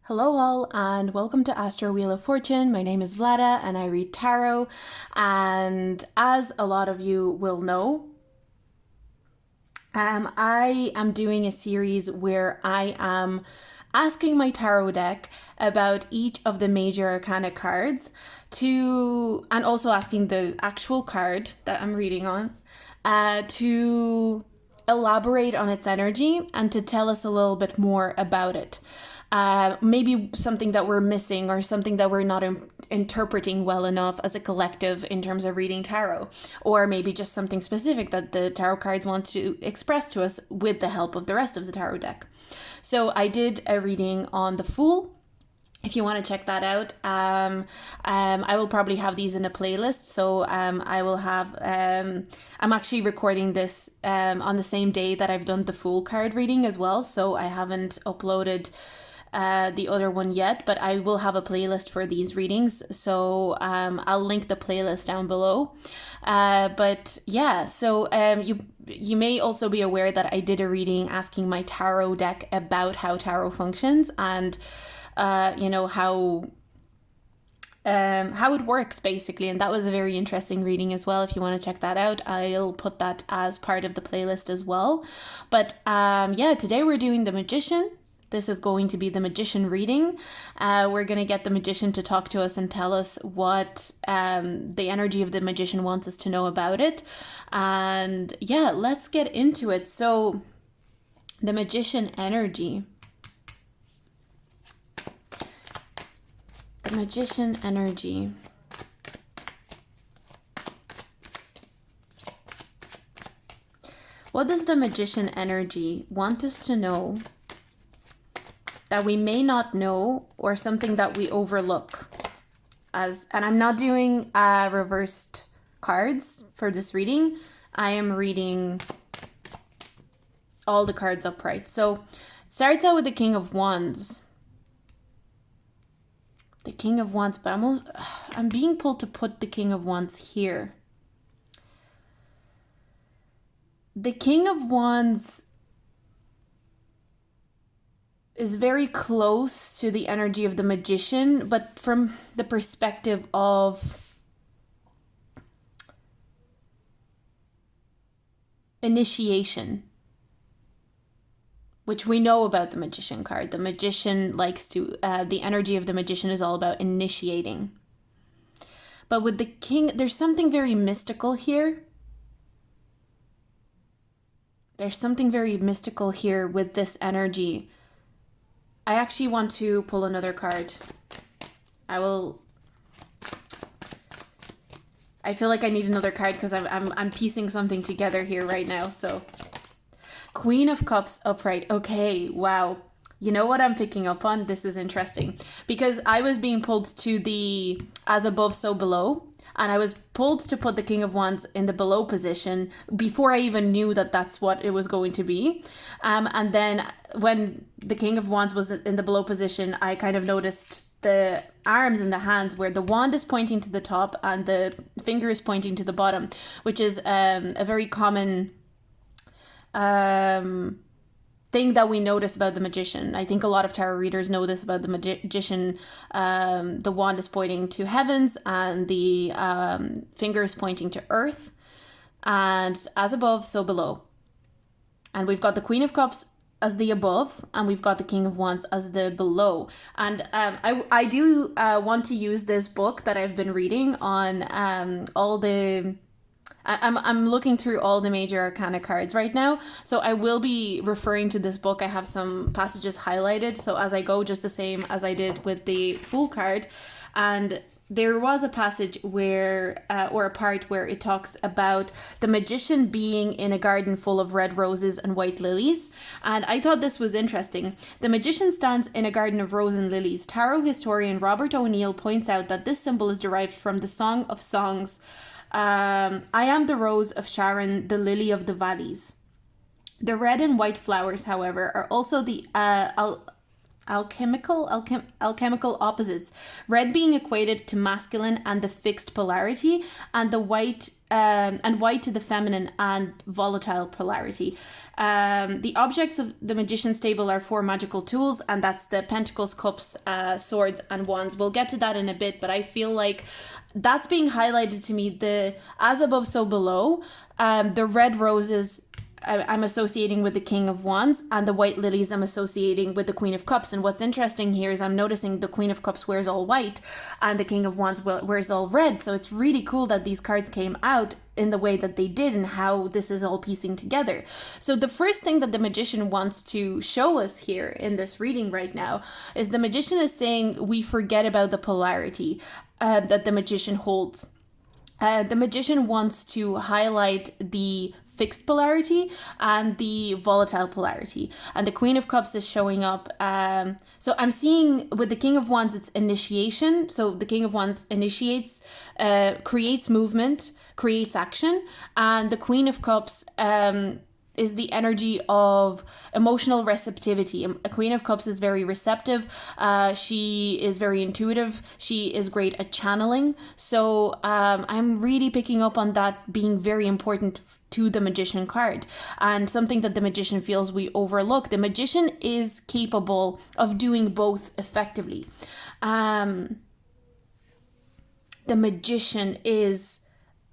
Hello all and welcome to Astro Wheel of Fortune. My name is Vlada and I read tarot, and as a lot of you will know, I am doing a series where I am asking my tarot deck about each of the major arcana cards and also asking the actual card that I'm reading on to elaborate on its energy and to tell us a little bit more about it. Maybe something that we're missing or something that we're not interpreting well enough as a collective in terms of reading tarot, or maybe just something specific that the tarot cards want to express to us with the help of the rest of the tarot deck. So I did a reading on the Fool. If you want to check that out, I will probably have these in a playlist. So I will have, I'm actually recording this on the same day that I've done the Fool card reading as well. So I haven't uploaded the other one yet, but I will have a playlist for these readings. So I'll link the playlist down below. But yeah, so you may also be aware that I did a reading asking my tarot deck about how tarot functions and how it works basically, and that was a very interesting reading as well. If you want to check that out, I'll put that as part of the playlist as well. But today we're doing the Magician. This is going to be the Magician reading. We're going to get the Magician to talk to us and tell us what the energy of the Magician wants us to know about it. And yeah, let's get into it. So the Magician energy. The Magician energy. What does the Magician energy want us to know that we may not know, or something that we overlook? And I'm not doing reversed cards for this reading. I am reading all the cards upright. So it starts out with the King of Wands. The King of Wands, but I'm being pulled to put the King of Wands here. The King of Wands is very close to the energy of the Magician, but from the perspective of initiation, which we know about the Magician card. The Magician likes to, the energy of the Magician is all about initiating. But with the King, there's something very mystical here. There's something very mystical here with this energy. I actually want to pull another card. I feel like I need another card because I'm piecing something together here right now, so. Queen of Cups upright. Okay, wow. You know what I'm picking up on? This is interesting because I was being pulled to the as above, so below. And I was pulled to put the King of Wands in the below position before I even knew that that's what it was going to be. And then when the King of Wands was in the below position, I kind of noticed the arms and the hands where the wand is pointing to the top and the finger is pointing to the bottom, which is a very common thing that we notice about the Magician. I think a lot of tarot readers know this about the Magician. The wand is pointing to heavens and the finger is pointing to earth, and as above, so below. And we've got the Queen of Cups as the above, and we've got the King of Wands as the below. And I do want to use this book that I've been reading on all the I'm looking through all the major arcana cards right now, so I will be referring to this book. I have some passages highlighted, so as I go, just the same as I did with the Fool card. And there was a passage where, or a part where it talks about the Magician being in a garden full of red roses and white lilies. And I thought this was interesting. The Magician stands in a garden of rose and lilies. Tarot historian Robert O'Neill points out that this symbol is derived from the Song of Songs. I am the rose of Sharon, the lily of the valleys. The red and white flowers, however, are also the alchemical opposites. Red being equated to masculine and the fixed polarity, and the white and white to the feminine and volatile polarity. The objects of the magician's table are 4 magical tools, and that's the pentacles, cups, swords, and wands. We'll get to that in a bit, but I feel like that's being highlighted to me. The as above, so below. The red roses I'm associating with the King of Wands, and the white lilies I'm associating with the Queen of Cups. And what's interesting here is I'm noticing the Queen of Cups wears all white and the King of Wands wears all red. So it's really cool that these cards came out in the way that they did and how this is all piecing together. So the first thing that the magician wants to show us here in this reading right now is the magician is saying we forget about the polarity that the magician holds. The magician wants to highlight the fixed polarity and the volatile polarity, and the Queen of Cups is showing up. So I'm seeing with the King of Wands, it's initiation. So the King of Wands initiates, creates movement, creates action, and the Queen of Cups is the energy of emotional receptivity. A Queen of Cups is very receptive. She is very intuitive. She is great at channeling. So I'm really picking up on that being very important to the Magician card, and something that the Magician feels we overlook. The Magician is capable of doing both effectively. The Magician is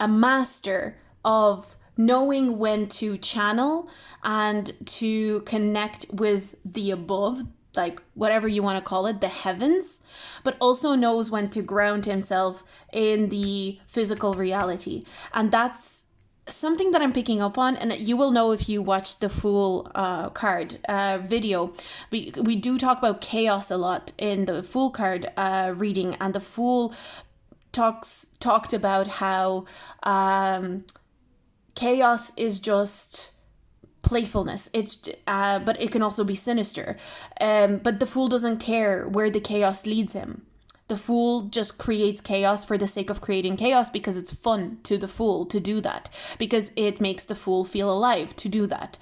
a master of knowing when to channel and to connect with the above, like whatever you want to call it, the heavens, but also knows when to ground himself in the physical reality. And that's something that I'm picking up on, and you will know if you watch the Fool card video. We do talk about chaos a lot in the Fool card reading, and the Fool talked about how chaos is just playfulness. It's but it can also be sinister. But the Fool doesn't care where the chaos leads him. The Fool just creates chaos for the sake of creating chaos because it's fun to the Fool to do that, because it makes the Fool feel alive to do that.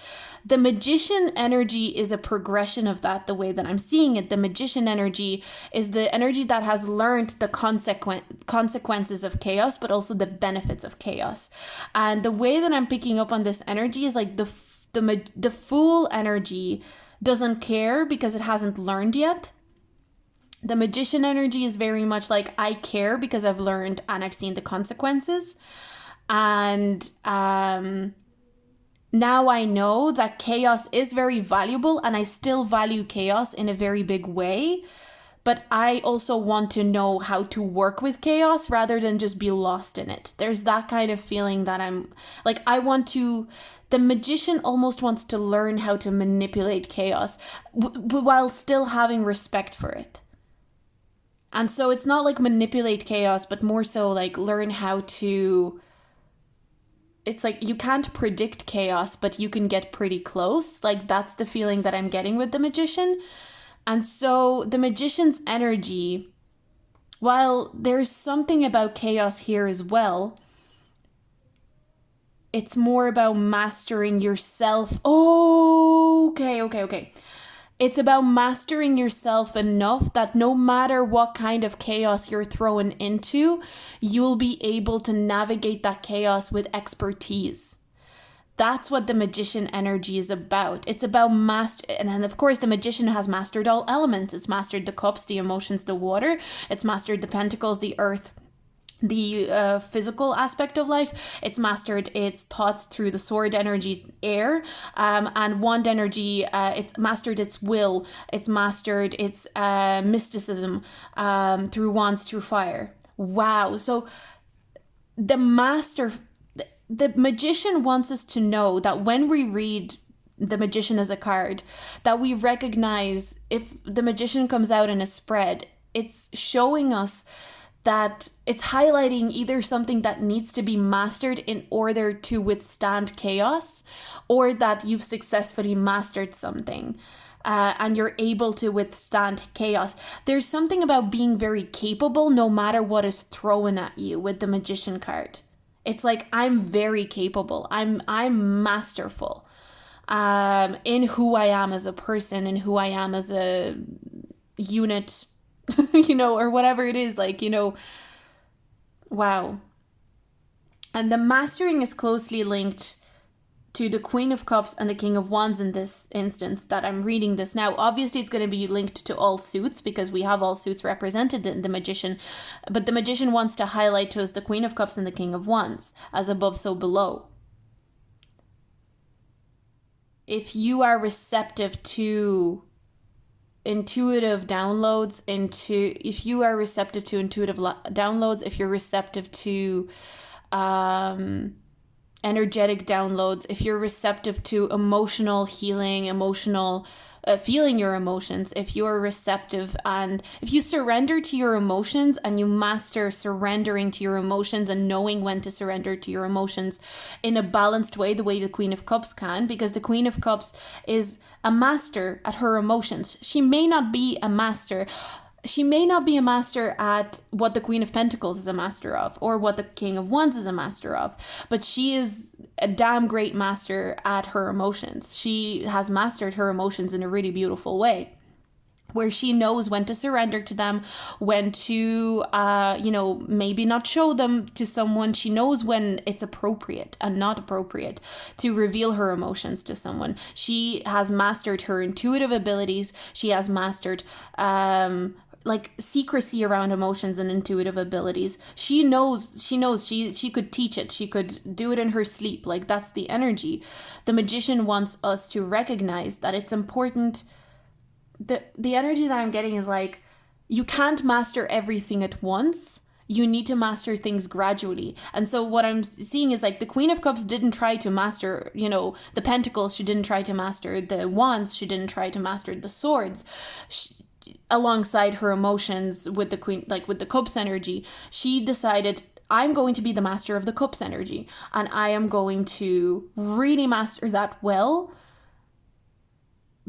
The Magician energy is a progression of that, the way that I'm seeing it. The Magician energy is the energy that has learned the consequences of chaos, but also the benefits of chaos. And the way that I'm picking up on this energy is like the Fool energy doesn't care because it hasn't learned yet. The Magician energy is very much like, I care because I've learned and I've seen the consequences. And now I know that chaos is very valuable, and I still value chaos in a very big way. But I also want to know how to work with chaos rather than just be lost in it. There's that kind of feeling that I'm like, the Magician almost wants to learn how to manipulate chaos while still having respect for it. And so it's not like manipulate chaos, but more so like learn how to... It's like you can't predict chaos, but you can get pretty close. Like that's the feeling that I'm getting with the Magician. And so the Magician's energy, while there's something about chaos here as well, it's more about mastering yourself. Oh, okay. It's about mastering yourself enough that no matter what kind of chaos you're thrown into, you'll be able to navigate that chaos with expertise. That's what the Magician energy is about. It's about and then of course the Magician has mastered all elements. It's mastered the cups, the emotions, the water. It's mastered the pentacles, the earth, the physical aspect of life. It's mastered its thoughts through the sword energy, air, and wand energy. It's mastered its will. It's mastered its mysticism through wands, through fire. Wow. So the Magician wants us to know that when we read the Magician as a card, that we recognize if the Magician comes out in a spread, it's showing us that it's highlighting either something that needs to be mastered in order to withstand chaos, or that you've successfully mastered something and you're able to withstand chaos. There's something about being very capable no matter what is thrown at you with the Magician card. It's like, I'm very capable. I'm masterful in who I am as a person and who I am as a unit, or whatever it is, wow. And the mastering is closely linked to the Queen of Cups and the King of Wands in this instance that I'm reading this now. Obviously, it's going to be linked to all suits because we have all suits represented in the Magician. But the Magician wants to highlight to us the Queen of Cups and the King of Wands, as above, so below. If you are receptive to intuitive downloads, if you're receptive to energetic downloads, if you're receptive to emotional healing, feeling your emotions, if you're receptive and if you surrender to your emotions and you master surrendering to your emotions and knowing when to surrender to your emotions in a balanced way, the way the Queen of Cups can, because the Queen of Cups is a master at her emotions. She may not be a master at what the Queen of Pentacles is a master of or what the King of Wands is a master of, but she is a damn great master at her emotions. She has mastered her emotions in a really beautiful way, where she knows when to surrender to them, when to, maybe not show them to someone. She knows when it's appropriate and not appropriate to reveal her emotions to someone. She has mastered her intuitive abilities. She has mastered, secrecy around emotions and intuitive abilities. She knows she could teach it. She could do it in her sleep. Like, that's the energy. The Magician wants us to recognize that it's important. The energy that I'm getting is like, you can't master everything at once. You need to master things gradually. And so what I'm seeing is like the Queen of Cups didn't try to master, the Pentacles. She didn't try to master the Wands. She didn't try to master the Swords. Alongside her emotions with the Queen, like with the Cups energy, she decided, I'm going to be the master of the Cups energy, and I am going to really master that well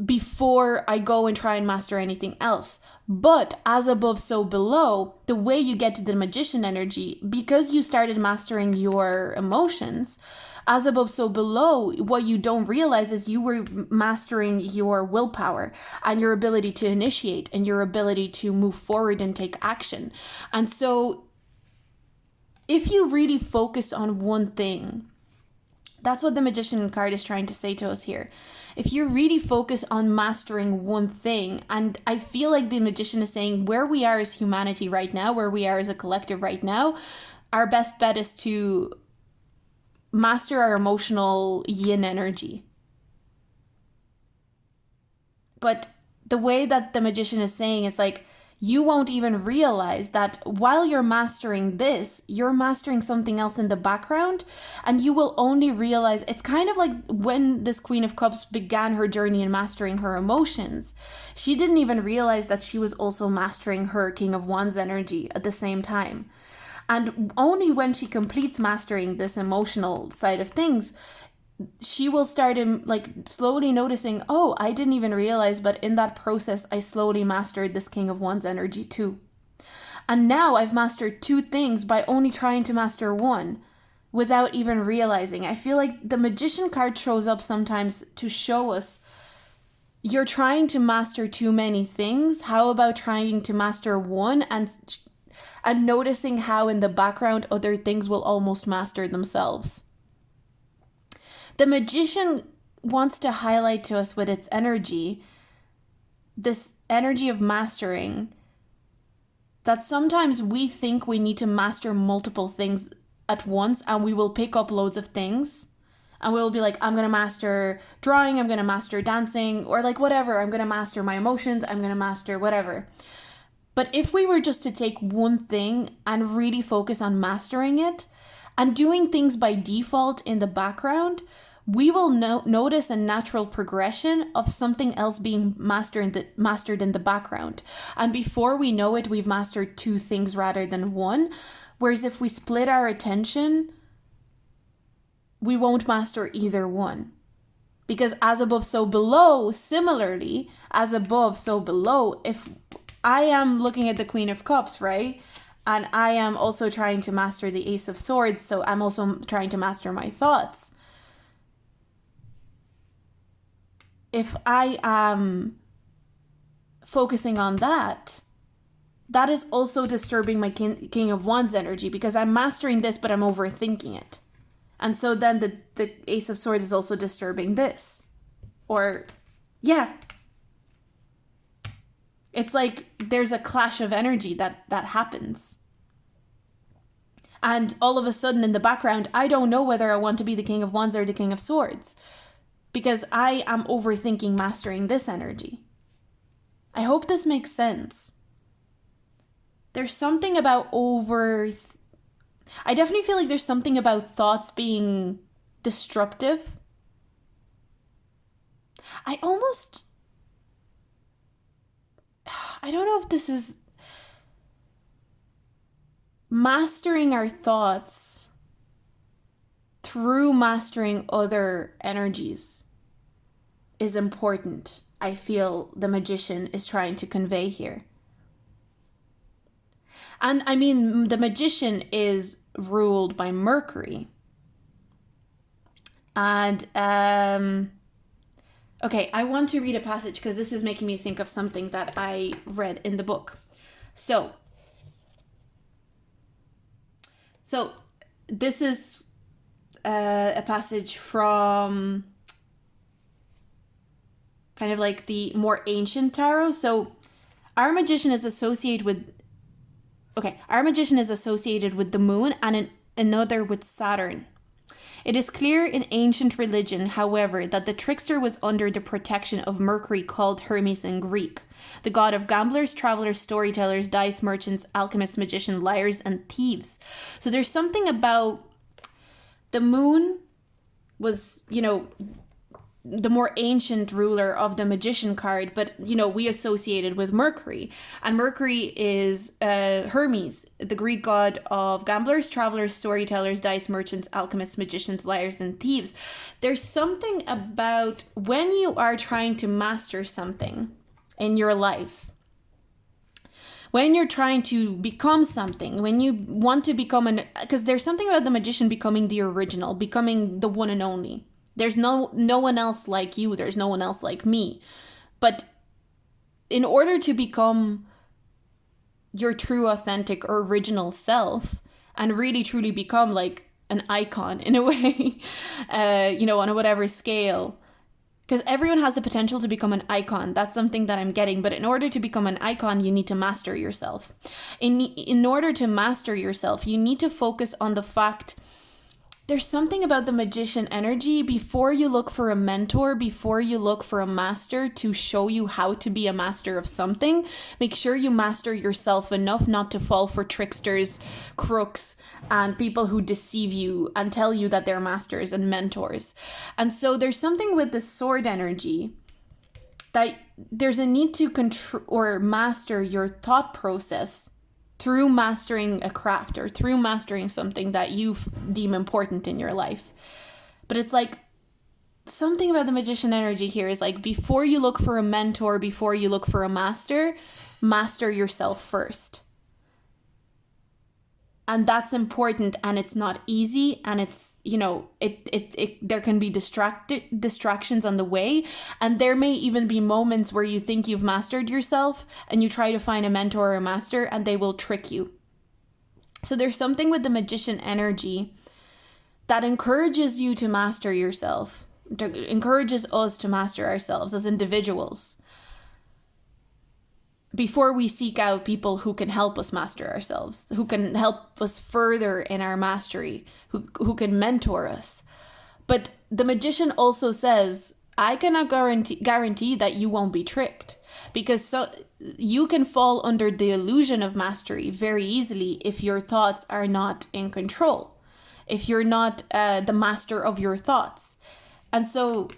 before I go and try and master anything else. But as above, so below, the way you get to the Magician energy, because you started mastering your emotions, as above, so below, what you don't realize is you were mastering your willpower and your ability to initiate and your ability to move forward and take action. And so if you really focus on one thing, that's what the Magician card is trying to say to us here. If you really focus on mastering one thing, and I feel like the Magician is saying where we are as humanity right now, where we are as a collective right now, our best bet is to master our emotional yin energy. But the way that the Magician is saying is like, you won't even realize that while you're mastering this, you're mastering something else in the background, and you will only realize, it's kind of like when this Queen of Cups began her journey in mastering her emotions, she didn't even realize that she was also mastering her King of Wands energy at the same time. And only when she completes mastering this emotional side of things, she will start slowly noticing, oh, I didn't even realize, but in that process, I slowly mastered this King of Wands energy too. And now I've mastered two things by only trying to master one without even realizing. I feel like the Magician card shows up sometimes to show us, you're trying to master too many things. How about trying to master one and noticing how in the background other things will almost master themselves. The Magician wants to highlight to us with its energy, this energy of mastering, that sometimes we think we need to master multiple things at once, and we will pick up loads of things. And we'll be like, I'm going to master drawing, I'm going to master dancing, or like whatever, I'm going to master my emotions, I'm going to master whatever. But if we were just to take one thing and really focus on mastering it and doing things by default in the background, we will notice a natural progression of something else being mastered in the background. And before we know it, we've mastered two things rather than one. Whereas if we split our attention, we won't master either one. Because as above, so below, similarly, as above, so below, if I am looking at the Queen of Cups, right? And I am also trying to master the Ace of Swords, so I'm also trying to master my thoughts. If I am focusing on that, that is also disturbing my King of Wands energy, because I'm mastering this, but I'm overthinking it. And so then the Ace of Swords is also disturbing this. Or, yeah. It's like there's a clash of energy that happens. And all of a sudden in the background, I don't know whether I want to be the King of Wands or the King of Swords, because I am overthinking mastering this energy. I hope this makes sense. There's something about I definitely feel like there's something about thoughts being disruptive. I don't know if this is mastering our thoughts through mastering other energies is important. I feel the magician is trying to convey here. And I mean, the magician is ruled by Mercury. And, okay, I want to read a passage because this is making me think of something that I read in the book. So this is a passage from kind of like the more ancient tarot. So our magician is associated with the moon and another with Saturn. It is clear in ancient religion, however, that the trickster was under the protection of Mercury, called Hermes in Greek, the god of gamblers, travelers, storytellers, dice merchants, alchemists, magicians, liars, and thieves. So there's something about the moon was, the more ancient ruler of the magician card, but we associated with Mercury, and Mercury is Hermes, the Greek god of gamblers, travelers, storytellers, dice merchants, alchemists, magicians, liars, and thieves. There's something about when you are trying to master something in your life, when you're trying to become something, when you want to become because there's something about the magician becoming the original, becoming the one and only. There's no one else like you. There's no one else like me. But in order to become your true, authentic, original self and really, truly become like an icon in a way, on a whatever scale, because everyone has the potential to become an icon. That's something that I'm getting. But in order to become an icon, you need to master yourself. In order to master yourself, you need to focus on the fact there's something about the magician energy. Before you look for a mentor, before you look for a master to show you how to be a master of something, make sure you master yourself enough not to fall for tricksters, crooks, and people who deceive you and tell you that they're masters and mentors. And so there's something with the sword energy that there's a need to control or master your thought process through mastering a craft or through mastering something that you deem important in your life. But it's like something about the magician energy here is like, before you look for a mentor, before you look for a master yourself first. And that's important, and it's not easy, and it's, there can be distractions on the way, and there may even be moments where you think you've mastered yourself and you try to find a mentor or a master and they will trick you. So there's something with the magician energy that encourages you to master yourself, encourages us to master ourselves as individuals, before we seek out people who can help us master ourselves, who can help us further in our mastery, who can mentor us. But the magician also says, I cannot guarantee that you won't be tricked, because you can fall under the illusion of mastery very easily if your thoughts are not in control, if you're not the master of your thoughts. And so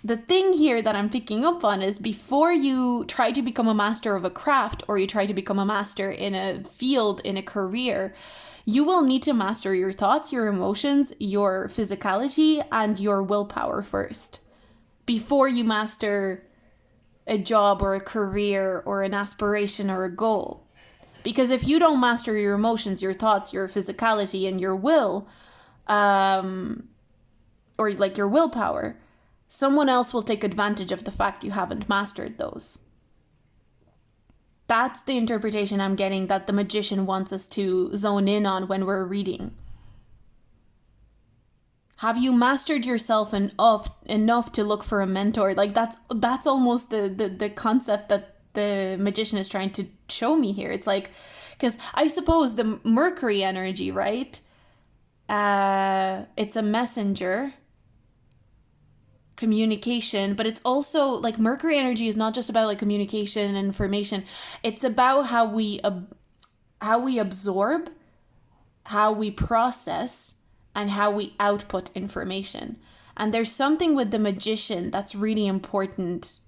the thing here that I'm picking up on is, before you try to become a master of a craft, or you try to become a master in a field, in a career, you will need to master your thoughts, your emotions, your physicality, and your willpower first, before you master a job or a career or an aspiration or a goal. Because if you don't master your emotions, your thoughts, your physicality, and your will, or like your willpower, someone else will take advantage of the fact you haven't mastered those. That's the interpretation I'm getting that the magician wants us to zone in on when we're reading. Have you mastered yourself enough to look for a mentor? Like that's almost the concept that the magician is trying to show me here. It's like, because I suppose the Mercury energy, right? It's a messenger, communication, but it's also like Mercury energy is not just about like communication and information. It's about how we absorb, how we process, and how we output information. And there's something with the magician that's really important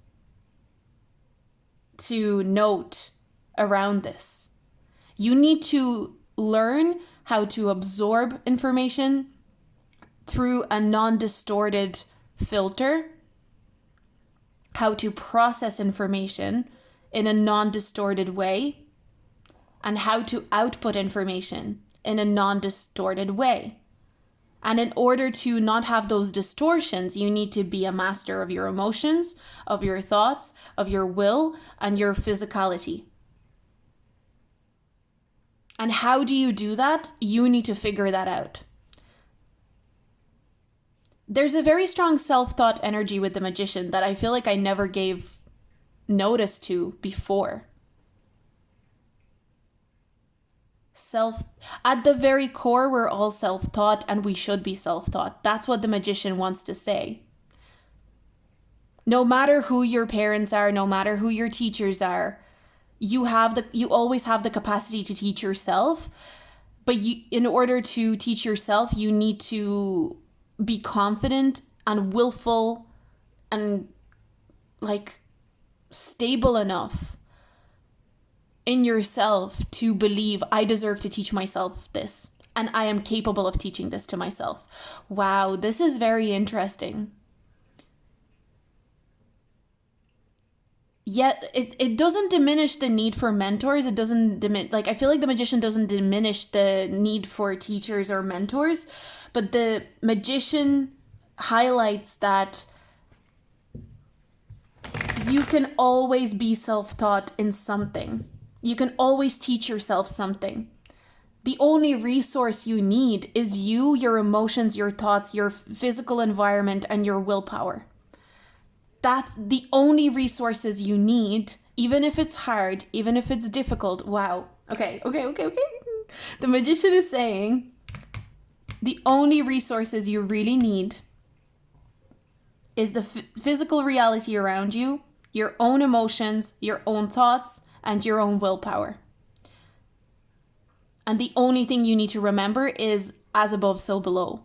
to note around this. You need to learn how to absorb information through a non-distorted filter, how to process information in a non-distorted way, and how to output information in a non-distorted way. And in order to not have those distortions, you need to be a master of your emotions, of your thoughts, of your will, and your physicality. And how do you do that? You need to figure that out. There's a very strong self-thought energy with the magician that I feel like I never gave notice to before. At the very core, we're all self-taught, and we should be self-taught. That's what the magician wants to say. No matter who your parents are, no matter who your teachers are, you always have the capacity to teach yourself. But in order to teach yourself, you need to be confident and willful and like stable enough in yourself to believe, I deserve to teach myself this, and I am capable of teaching this to myself. Wow, this is very interesting. Yet it doesn't diminish the need for mentors. It doesn't I feel like the magician doesn't diminish the need for teachers or mentors, but the magician highlights that you can always be self-taught in something. You can always teach yourself something. The only resource you need is you, your emotions, your thoughts, your physical environment, and your willpower. That's the only resources you need, even if it's hard, even if it's difficult. Wow. Okay. The magician is saying the only resources you really need is the physical reality around you, your own emotions, your own thoughts, and your own willpower. And the only thing you need to remember is as above, so below.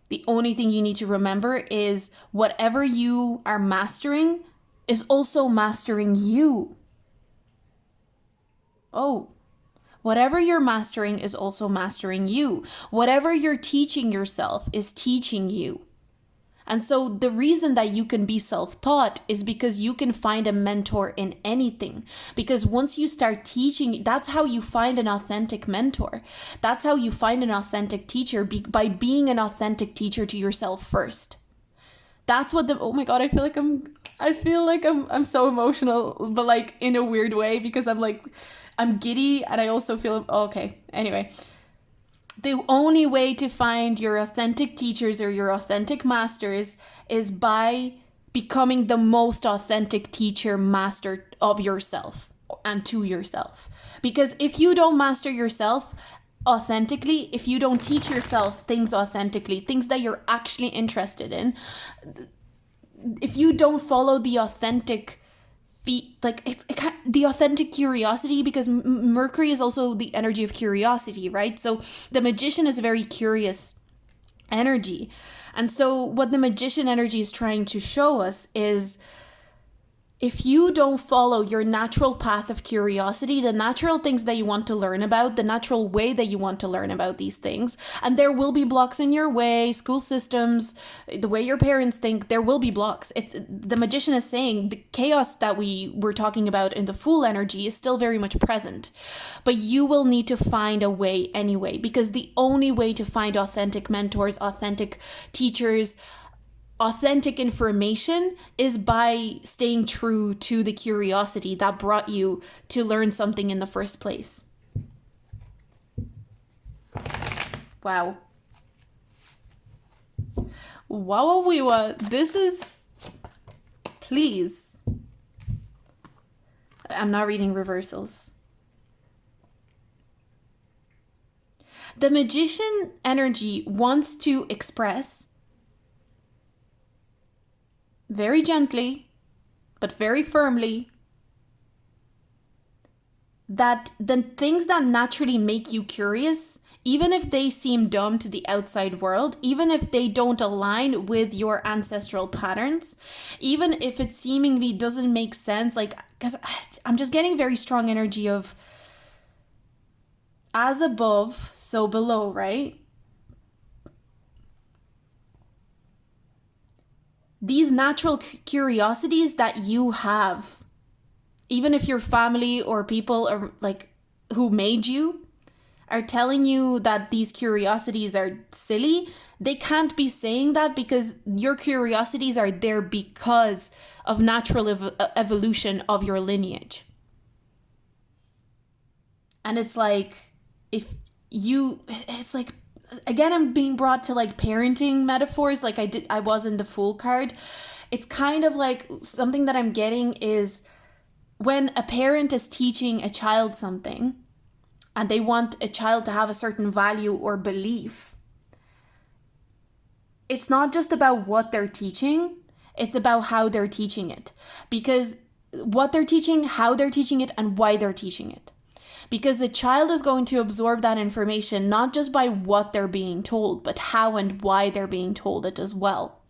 The only thing you need to remember is whatever you are mastering is also mastering you. Oh, whatever you're mastering is also mastering you. Whatever you're teaching yourself is teaching you. And so the reason that you can be self-taught is because you can find a mentor in anything. Because once you start teaching, that's how you find an authentic mentor. That's how you find an authentic teacher, by being an authentic teacher to yourself first. That's what oh my God, I feel like I'm so emotional, but like in a weird way, because I'm giddy, and I also feel, okay, anyway. The only way to find your authentic teachers or your authentic masters is by becoming the most authentic teacher, master of yourself and to yourself. Because if you don't master yourself authentically, if you don't teach yourself things authentically, things that you're actually interested in, if you don't follow the authentic the authentic curiosity, because Mercury is also the energy of curiosity, right? So the magician is a very curious energy. And so what the magician energy is trying to show us is, if you don't follow your natural path of curiosity, the natural things that you want to learn about, the natural way that you want to learn about these things, and there will be blocks in your way, school systems, the way your parents think, there will be blocks. The magician is saying the chaos that we were talking about in the Fool energy is still very much present, but you will need to find a way anyway, because the only way to find authentic mentors, authentic teachers, authentic information is by staying true to the curiosity that brought you to learn something in the first place. Wow. Wow, this is... Please. I'm not reading reversals. The magician energy wants to express very gently, but very firmly, that the things that naturally make you curious, even if they seem dumb to the outside world, even if they don't align with your ancestral patterns, even if it seemingly doesn't make sense, like, because I'm just getting very strong energy of as above, so below, right? These natural curiosities that you have, even if your family or people are like who made you are telling you that these curiosities are silly, they can't be saying that, because your curiosities are there because of natural evolution of your lineage. And it's like, it's like, again, I'm being brought to like parenting metaphors, like I was in the Fool card. It's kind of like something that I'm getting is when a parent is teaching a child something and they want a child to have a certain value or belief, it's not just about what they're teaching, it's about how they're teaching it. Because what they're teaching, how they're teaching it, and why they're teaching it. Because the child is going to absorb that information not just by what they're being told, but how and why they're being told it as well.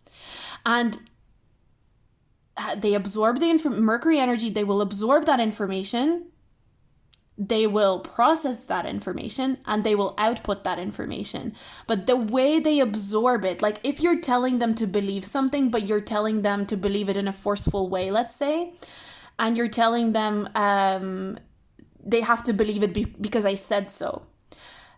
And they absorb the Mercury energy, they will absorb that information, they will process that information, and they will output that information. But the way they absorb it, like if you're telling them to believe something, but you're telling them to believe it in a forceful way, let's say, and you're telling them they have to believe it because I said so.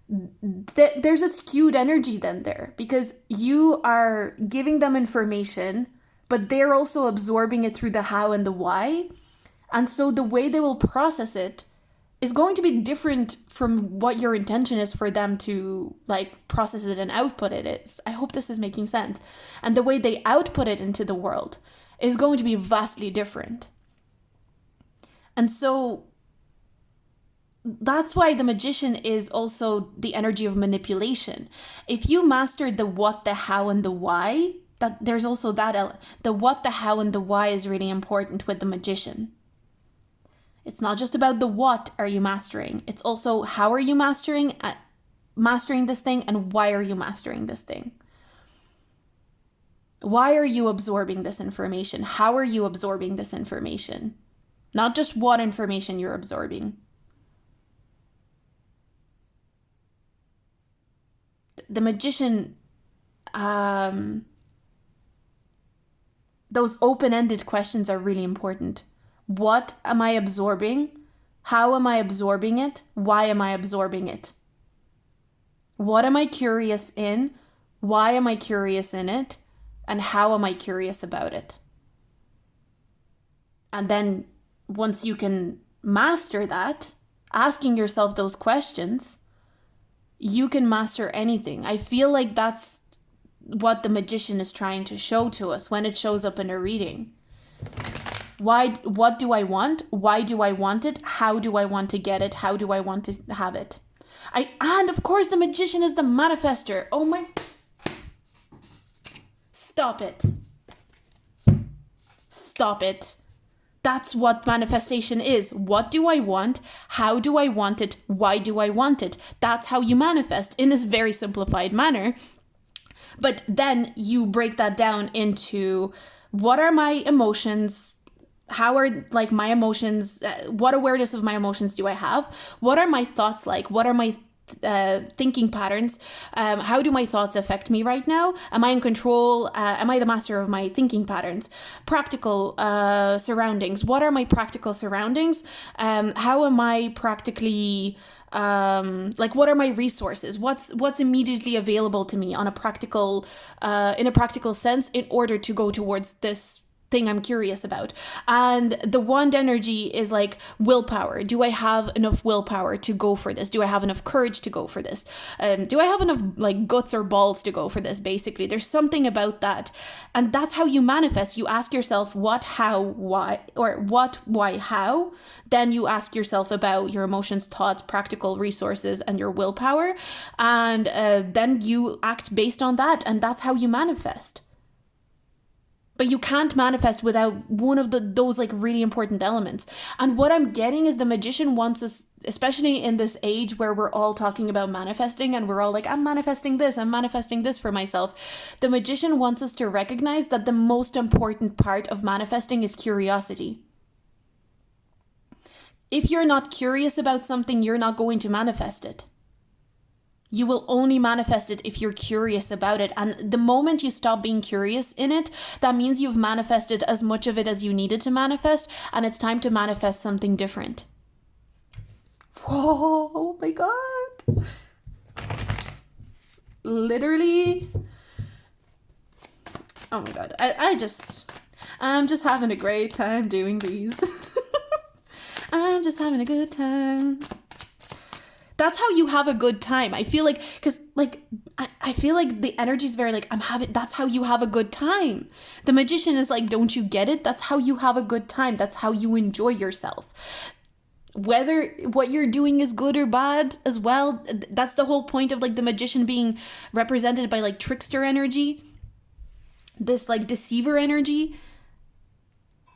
There's a skewed energy then there, because you are giving them information, but they're also absorbing it through the how and the why. And so the way they will process it is going to be different from what your intention is for them to like process it and output it is. I hope this is making sense. And the way they output it into the world is going to be vastly different. And so that's why the magician is also the energy of manipulation. If you master the what, the how, and the why, that there's also that the what, the how, and the why is really important with the magician. It's not just about the what are you mastering. It's also how are you mastering this thing, and why are you mastering this thing? Why are you absorbing this information? How are you absorbing this information? Not just what information you're absorbing. The magician, those open-ended questions are really important. What am I absorbing? How am I absorbing it? Why am I absorbing it? What am I curious in? Why am I curious in it? And how am I curious about it? And then once you can master that, asking yourself those questions, you can master anything. I feel like that's what the magician is trying to show to us when it shows up in a reading. What do I want? Why do I want it? How do I want to get it? How do I want to have it? And of course the magician is the manifester. Oh my... Stop it. Stop it. That's what manifestation is. What do I want? How do I want it? Why do I want it? That's how you manifest in this very simplified manner. But then you break that down into what are my emotions? How are my emotions? What awareness of my emotions do I have? What are my thoughts like? What are my thinking patterns. How do my thoughts affect me right now? Am I in control? Am I the master of my thinking patterns? Practical surroundings. What are my practical surroundings? How am I practically like, what are my resources? What's immediately available to me on a practical in a practical sense in order to go towards this thing I'm curious about? And the wand energy is like willpower. Do I have enough willpower to go for this? Do I have enough courage to go for this? Do I have enough like guts or balls to go for this? Basically, there's something about that. And that's how you manifest. You ask yourself what, how, why, or what, why, how. Then you ask yourself about your emotions, thoughts, practical resources, and your willpower. And then you act based on that. And that's how you manifest. But you can't manifest without one of those like really important elements. And what I'm getting is the magician wants us, especially in this age where we're all talking about manifesting and we're all like, I'm manifesting this for myself. The magician wants us to recognize that the most important part of manifesting is curiosity. If you're not curious about something, you're not going to manifest it. You will only manifest it if you're curious about it. And the moment you stop being curious in it, that means you've manifested as much of it as you needed to manifest, and it's time to manifest something different. Whoa, oh my God. Literally. Oh my God. I'm just having a great time doing these. I'm just having a good time. That's how you have a good time. I feel like, because like, I feel like the energy is very like, that's how you have a good time. The magician is like, don't you get it? That's how you have a good time. That's how you enjoy yourself. Whether what you're doing is good or bad as well. That's the whole point of like the magician being represented by like trickster energy. This like deceiver energy.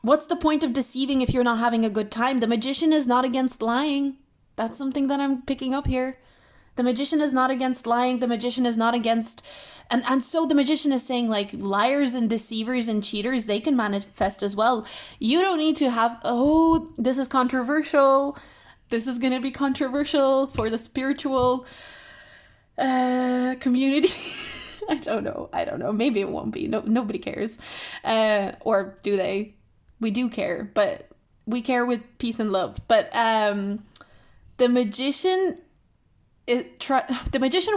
What's the point of deceiving if you're not having a good time? The magician is not against lying. That's something that I'm picking up here. The magician is not against lying. The magician is not against... And so the magician is saying like liars and deceivers and cheaters, they can manifest as well. You don't need to have... Oh, this is controversial. This is going to be controversial for the spiritual community. I don't know. Maybe it won't be. No, nobody cares. Or do they? We do care, but we care with peace and love. But... The magician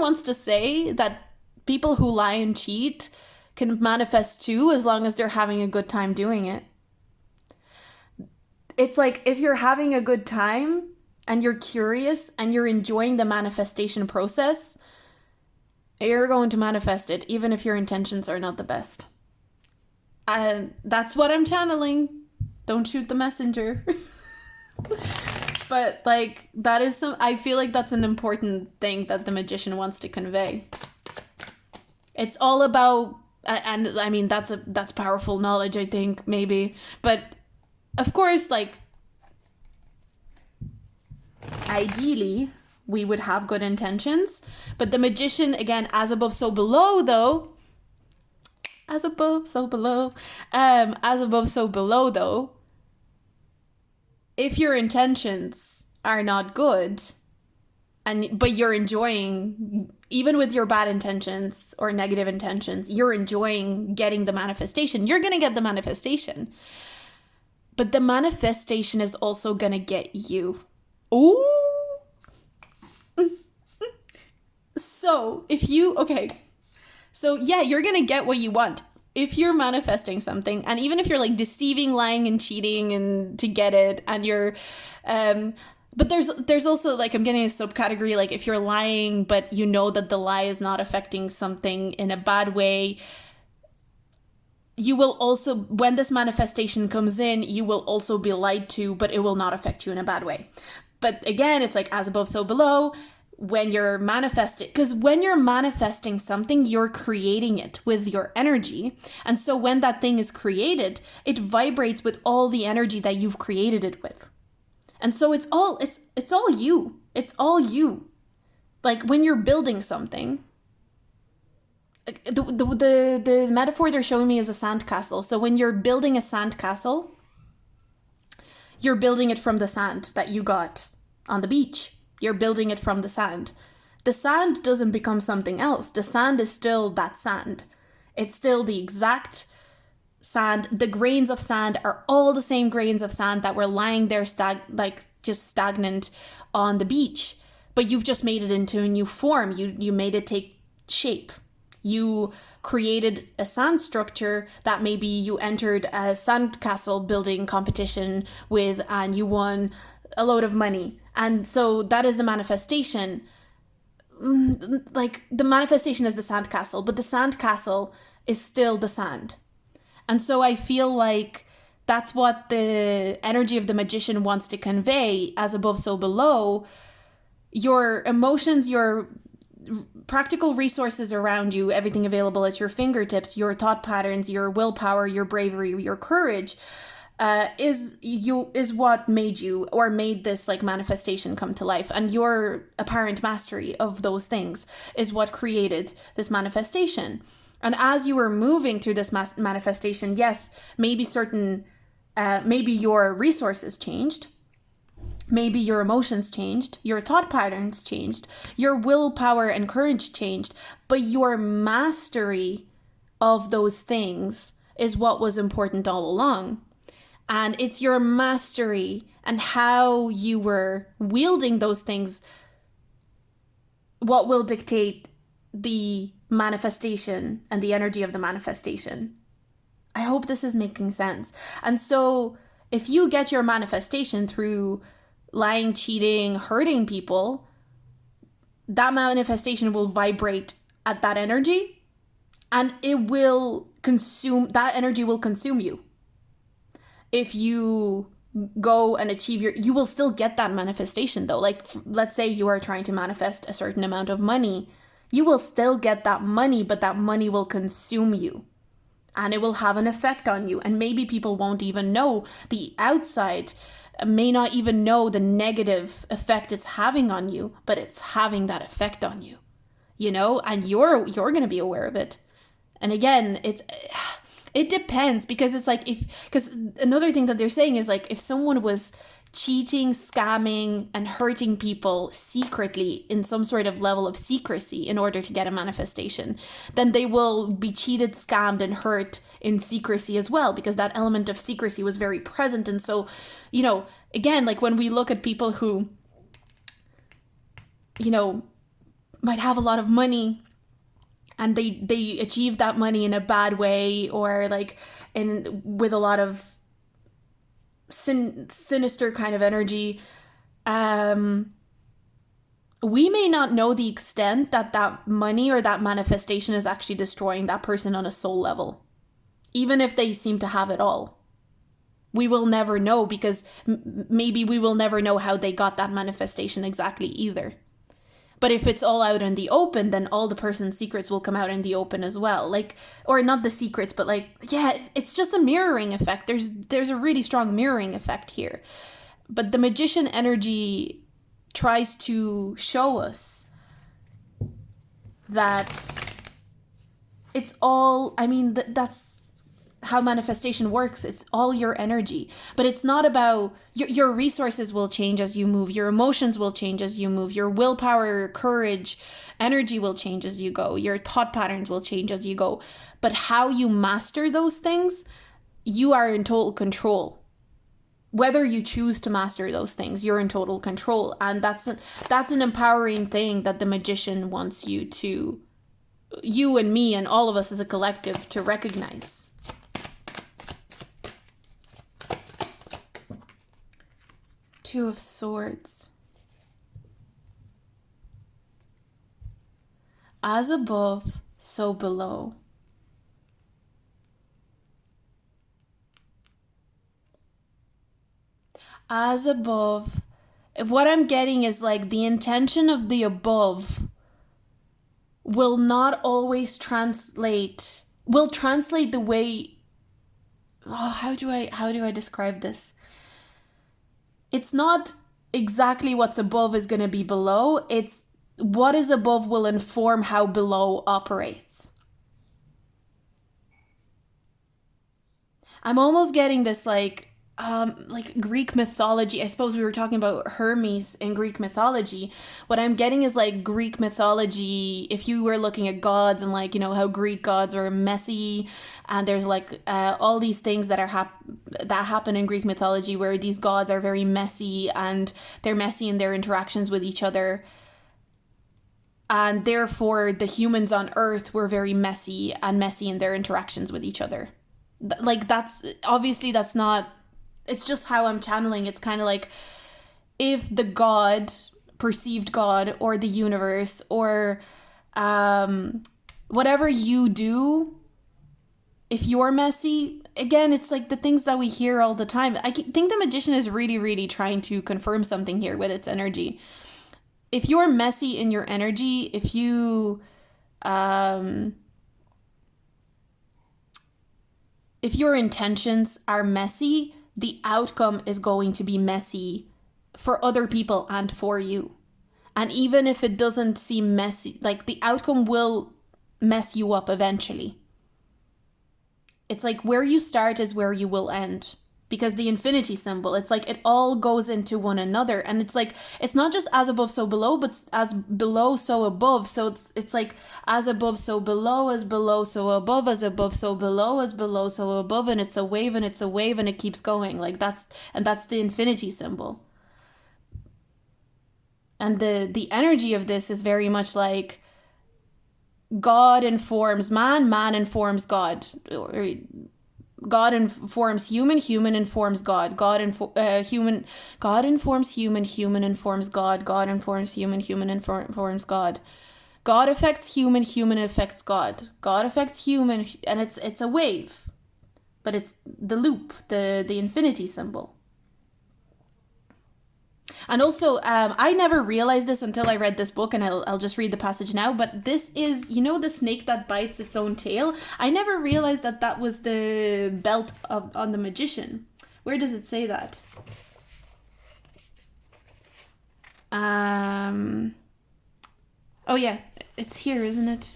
wants to say that people who lie and cheat can manifest too, as long as they're having a good time doing it. It's like if you're having a good time and you're curious and you're enjoying the manifestation process, you're going to manifest it, even if your intentions are not the best. And that's what I'm channeling. Don't shoot the messenger. But like that is I feel like that's an important thing that the magician wants to convey. It's all about, and I mean that's powerful knowledge, I think, maybe. But of course, like ideally we would have good intentions. But the magician, again, as above, so below though. As above, so below. As above, so below though. If your intentions are not good, but you're enjoying, even with your bad intentions or negative intentions, you're enjoying getting the manifestation, you're going to get the manifestation. But the manifestation is also going to get you. Ooh. So yeah, you're going to get what you want. If you're manifesting something, and even if you're like deceiving, lying, and cheating and to get it, and you're, but there's also like, I'm getting a subcategory, like if you're lying, but you know that the lie is not affecting something in a bad way, you will also, when this manifestation comes in, you will also be lied to, but it will not affect you in a bad way. But again, it's like as above, so below. When you're manifesting, because when you're manifesting something, you're creating it with your energy. And so when that thing is created, it vibrates with all the energy that you've created it with. And so it's all you. It's all you. Like when you're building something, the metaphor they're showing me is a sandcastle. So when you're building a sandcastle, you're building it from the sand that you got on the beach. You're building it from the sand. The sand doesn't become something else. The sand is still that sand. It's still the exact sand. The grains of sand are all the same grains of sand that were lying there just stagnant on the beach. But you've just made it into a new form. You made it take shape. You created a sand structure that maybe you entered a sandcastle building competition with and you won a load of money. And so that is the manifestation. Like the manifestation is the sandcastle, but the sandcastle is still the sand. And so I feel like that's what the energy of the magician wants to convey, as above, so below. Your emotions, your practical resources around you, everything available at your fingertips, your thought patterns, your willpower, your bravery, your courage, is what made you, or made this like manifestation come to life. And your apparent mastery of those things is what created this manifestation. And as you were moving through this manifestation, yes, maybe maybe your resources changed. Maybe your emotions changed, your thought patterns changed, your willpower and courage changed, but your mastery of those things is what was important all along. And it's your mastery and how you were wielding those things what will dictate the manifestation and the energy of the manifestation. I hope this is making sense. And so if you get your manifestation through lying, cheating, hurting people, that manifestation will vibrate at that energy, and that energy will consume you. If you go and achieve you will still get that manifestation though. Like, let's say you are trying to manifest a certain amount of money, you will still get that money, but that money will consume you. And it will have an effect on you. And maybe people won't even know, the outside may not even know the negative effect it's having on you, but it's having that effect on you, and you're going to be aware of it. And again, it depends, because it's like, because another thing that they're saying is like, if someone was cheating, scamming, and hurting people secretly in some sort of level of secrecy in order to get a manifestation, then they will be cheated, scammed, and hurt in secrecy as well, because that element of secrecy was very present. And so, again, like when we look at people who, might have a lot of money and they achieve that money in a bad way, or like with a lot of sinister kind of energy, we may not know the extent that money or that manifestation is actually destroying that person on a soul level, even if they seem to have it all. We will never know, because maybe we will never know how they got that manifestation exactly either. But if it's all out in the open, then all the person's secrets will come out in the open as well. Like, or not the secrets, but like, yeah, it's just a mirroring effect. There's a really strong mirroring effect here. But the magician energy tries to show us that it's all, that's how manifestation works. It's all your energy, but it's not about your resources will change as you move. Your emotions will change as you move. Your willpower, courage, energy will change as you go. Your thought patterns will change as you go. But how you master those things, you are in total control. Whether you choose to master those things, you're in total control. And that's an empowering thing that the magician wants you and me and all of us as a collective to recognize. Two of Swords. As above, so below. As above, what I'm getting is like the intention of the above will not always translate the way, how do I describe this? It's not exactly what's above is going to be below. It's what is above will inform how below operates. I'm almost getting this like, like Greek mythology. I suppose we were talking about Hermes in Greek mythology. What I'm getting is like Greek mythology. If you were looking at gods and like, you know, how Greek gods are messy, and there's like all these things that are that happen in Greek mythology where these gods are very messy, and they're messy in their interactions with each other. And therefore the humans on Earth were very messy in their interactions with each other. Like that's obviously that's not, it's just how I'm channeling. It's kind of like if the God, perceived God, or the universe, or whatever you do, if you're messy, again, it's like the things that we hear all the time. I think the magician is really, really trying to confirm something here with its energy. If you're messy in your energy, if you if your intentions are messy, the outcome is going to be messy for other people and for you. And even if it doesn't seem messy, like the outcome will mess you up eventually. It's like where you start is where you will end. Because the infinity symbol, it's like it all goes into one another. And it's like, it's not just as above, so below, but as below, so above. So it's like as above, so below, as below, so above, as above, so below, as below, so above. And it's a wave and it's a wave and it keeps going. Like that's the infinity symbol. And the energy of this is very much like God informs man, man informs God. God informs human, human informs God. God informs human, human informs God. God informs human, human informs God. God affects human, human affects God. God affects human, and it's a wave, but it's the loop, the infinity symbol. And also, I never realized this until I read this book, and I'll just read the passage now. But this is, you know, the snake that bites its own tail? I never realized that was the belt on the magician. Where does it say that? Oh yeah, it's here, isn't it?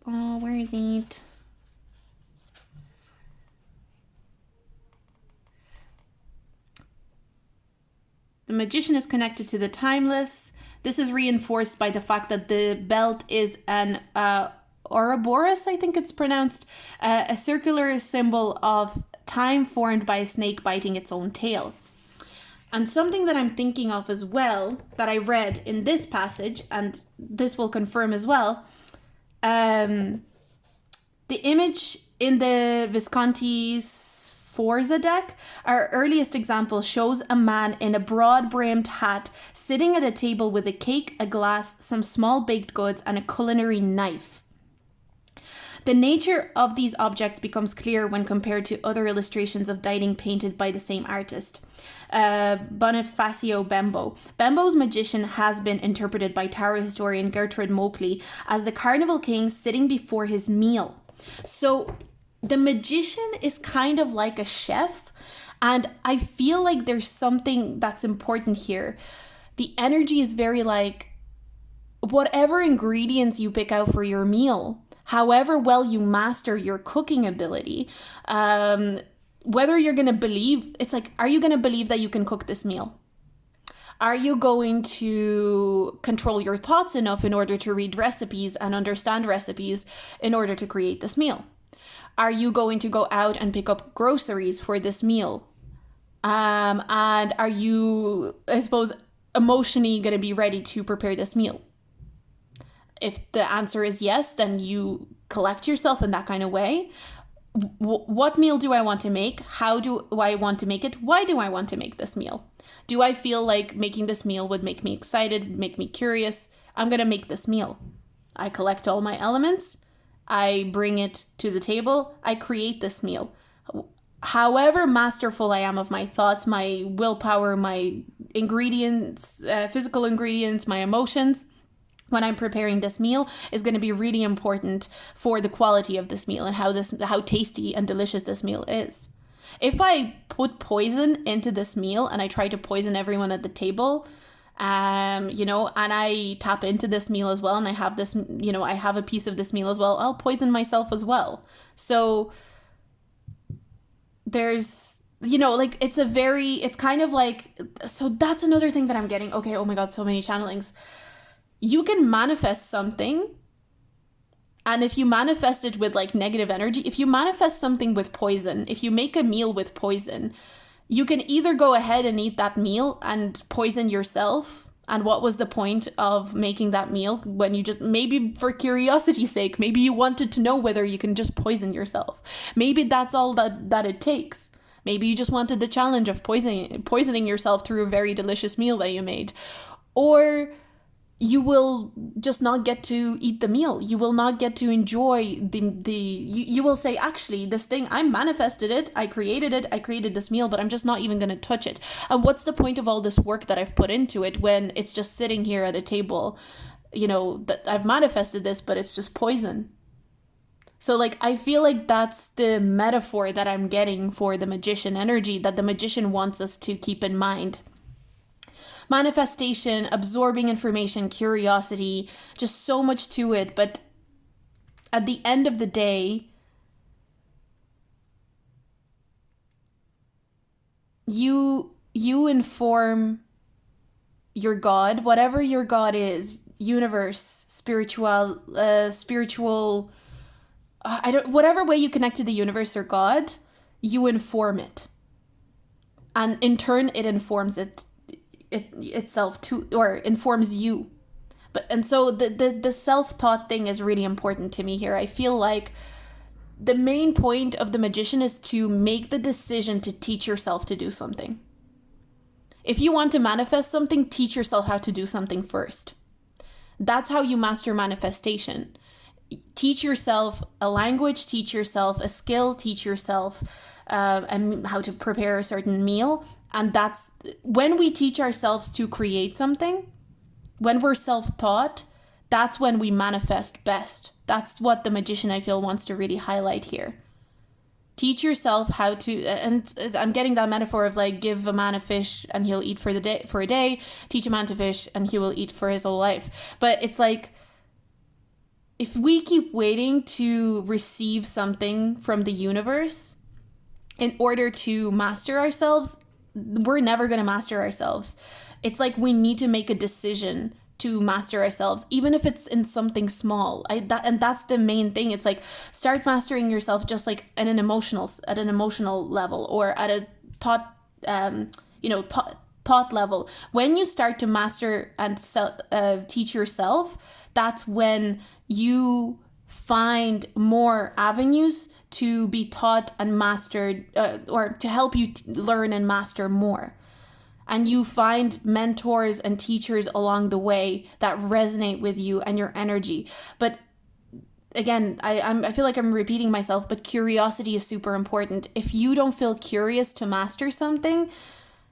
Oh, where is it? The magician is connected to the timeless. This is reinforced by the fact that the belt is an Ouroboros, I think it's pronounced, a circular symbol of time formed by a snake biting its own tail. And something that I'm thinking of as well, that I read in this passage, and this will confirm as well, the image in the Visconti's Forza deck, our earliest example shows a man in a broad-brimmed hat sitting at a table with a cake, a glass, some small baked goods, and a culinary knife. The nature of these objects becomes clear when compared to other illustrations of dieting painted by the same artist, Bonifacio Bembo. Bembo's magician has been interpreted by tarot historian Gertrude Moakley as the carnival king sitting before his meal. So the magician is kind of like a chef, and I feel like there's something that's important here. The energy is very like, whatever ingredients you pick out for your meal, however well you master your cooking ability, whether you're going to believe, it's like, are you going to believe that you can cook this meal? Are you going to control your thoughts enough in order to read recipes and understand recipes in order to create this meal? Are you going to go out and pick up groceries for this meal? And are you, I suppose, emotionally going to be ready to prepare this meal? If the answer is yes, then you collect yourself in that kind of way. What meal do I want to make? How do I want to make it? Why do I want to make this meal? Do I feel like making this meal would make me excited, make me curious? I'm going to make this meal. I collect all my elements. I bring it to the table. I create this meal. However masterful I am of my thoughts, my willpower, my ingredients, physical ingredients, my emotions, when I'm preparing this meal is going to be really important for the quality of this meal and how tasty and delicious this meal is. If I put poison into this meal and I try to poison everyone at the table, And I tap into this meal as well, and I have this, I have a piece of this meal as well, I'll poison myself as well. So there's, like, it's kind of like, so that's another thing that I'm getting. Okay, oh my God, so many channelings. You can manifest something, and if you manifest it with like negative energy, if you manifest something with poison, if you make a meal with poison, you can either go ahead and eat that meal and poison yourself. And what was the point of making that meal when you just, maybe for curiosity's sake, maybe you wanted to know whether you can just poison yourself. Maybe that's all that it takes. Maybe you just wanted the challenge of poisoning yourself through a very delicious meal that you made. Or you will just not get to eat the meal. You will not get to enjoy you will say, actually, this thing, I manifested it, I created this meal, but I'm just not even going to touch it. And what's the point of all this work that I've put into it when it's just sitting here at a table, that I've manifested this, but it's just poison. So like, I feel like that's the metaphor that I'm getting for the magician energy, that the magician wants us to keep in mind. Manifestation, absorbing information, curiosity, just so much to it. But at the end of the day, you inform your God, whatever your God is, universe, spiritual, whatever way you connect to the universe or God, you inform it. And in turn, it informs itself too, or informs you. And so the self-taught thing is really important to me here. I feel like the main point of the magician is to make the decision to teach yourself to do something. If you want to manifest something, teach yourself how to do something first. That's how you master manifestation. Teach yourself a language, teach yourself a skill, teach yourself and how to prepare a certain meal. And that's when we teach ourselves to create something, when we're self-taught, that's when we manifest best. That's what the magician, I feel, wants to really highlight here. Teach yourself how to, and I'm getting that metaphor of like, give a man a fish and he'll eat for a day, teach a man to fish and he will eat for his whole life. But it's like, if we keep waiting to receive something from the universe in order to master ourselves, we're never going to master ourselves. It's like we need to make a decision to master ourselves, even if it's in something small. And that's the main thing. It's like, start mastering yourself just like at an emotional level, or at a thought level. When you start to master and teach yourself, that's when you find more avenues to be taught and mastered, or to help you learn and master more. And you find mentors and teachers along the way that resonate with you and your energy. But again, I feel like I'm repeating myself, but curiosity is super important. If you don't feel curious to master something,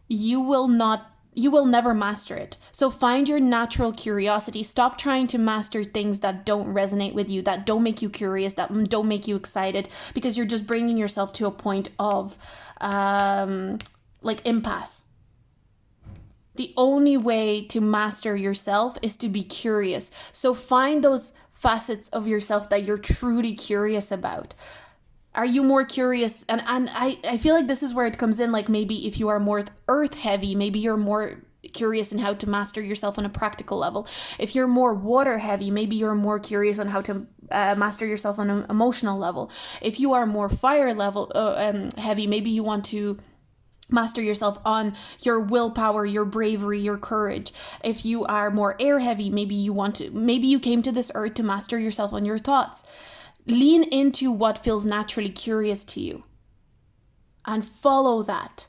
you will never master it. So find your natural curiosity. Stop trying to master things that don't resonate with you, that don't make you curious, that don't make you excited, because you're just bringing yourself to a point of impasse. The only way to master yourself is to be curious. So find those facets of yourself that you're truly curious about. Are you more curious? And I feel like this is where it comes in. Like, maybe if you are more earth heavy, maybe you're more curious in how to master yourself on a practical level. If you're more water heavy, maybe you're more curious on how to master yourself on an emotional level. If you are more fire level heavy, maybe you want to master yourself on your willpower, your bravery, your courage. If you are more air heavy, maybe you came to this earth to master yourself on your thoughts. Lean into what feels naturally curious to you and follow that,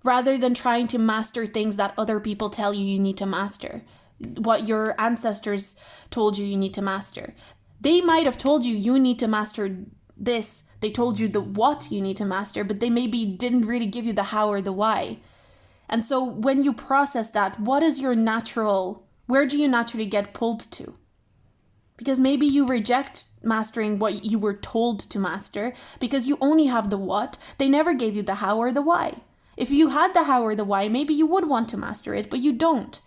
rather than trying to master things that other people tell you need to master, what your ancestors told you need to master. They might have told you need to master this. They told you the what you need to master, but they maybe didn't really give you the how or the why. And so when you process that, where do you naturally get pulled to? Because maybe you reject mastering what you were told to master because you only have the what. They never gave you the how or the why. If you had the how or the why, maybe you would want to master it, but you don't.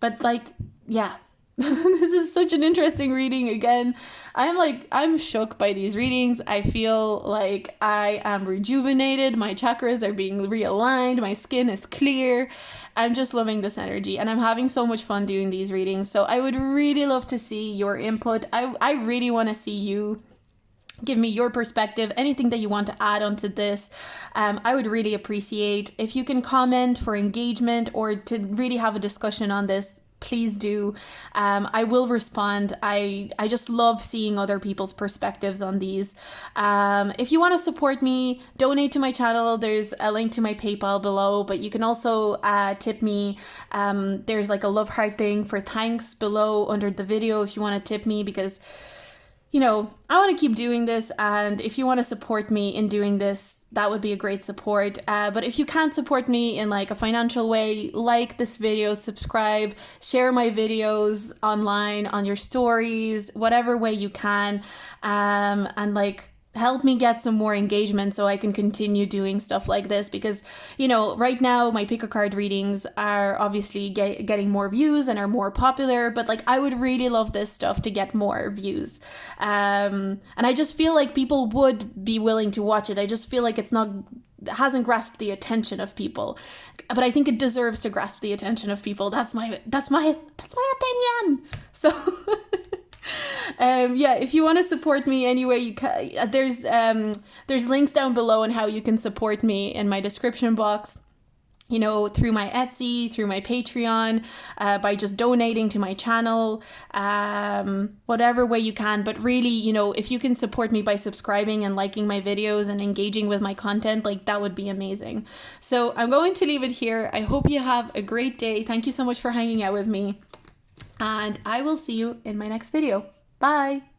But like, yeah. This is such an interesting reading. Again, I'm shook by these readings. I feel like I am rejuvenated. My chakras are being realigned. My skin is clear. I'm just loving this energy, and I'm having so much fun doing these readings. So I would really love to see your input. I really want to see you give me your perspective, anything that you want to add onto this. I would really appreciate if you can comment for engagement or to really have a discussion on this. Please do. I will respond. I just love seeing other people's perspectives on these. If you want to support me, donate to my channel. There's a link to my PayPal below, but you can also tip me. There's like a love heart thing for thanks below under the video if you want to tip me, because I want to keep doing this, and if you want to support me in doing this, that would be a great support. But if you can't support me in like a financial way, like this video, subscribe, share my videos online on your stories, whatever way you can, and like help me get some more engagement so I can continue doing stuff like this, because right now my pick a card readings are obviously getting more views and are more popular, but like I would really love this stuff to get more views, and I just feel like people would be willing to watch it. I just feel like it hasn't grasped the attention of people, but I think it deserves to grasp the attention of people. That's my opinion. So if you want to support me anyway, you can. There's links down below on how you can support me in my description box. Through my Etsy, through my Patreon, by just donating to my channel, whatever way you can. But really, if you can support me by subscribing and liking my videos and engaging with my content, like that would be amazing. So I'm going to leave it here. I hope you have a great day. Thank you so much for hanging out with me, and I will see you in my next video. Bye.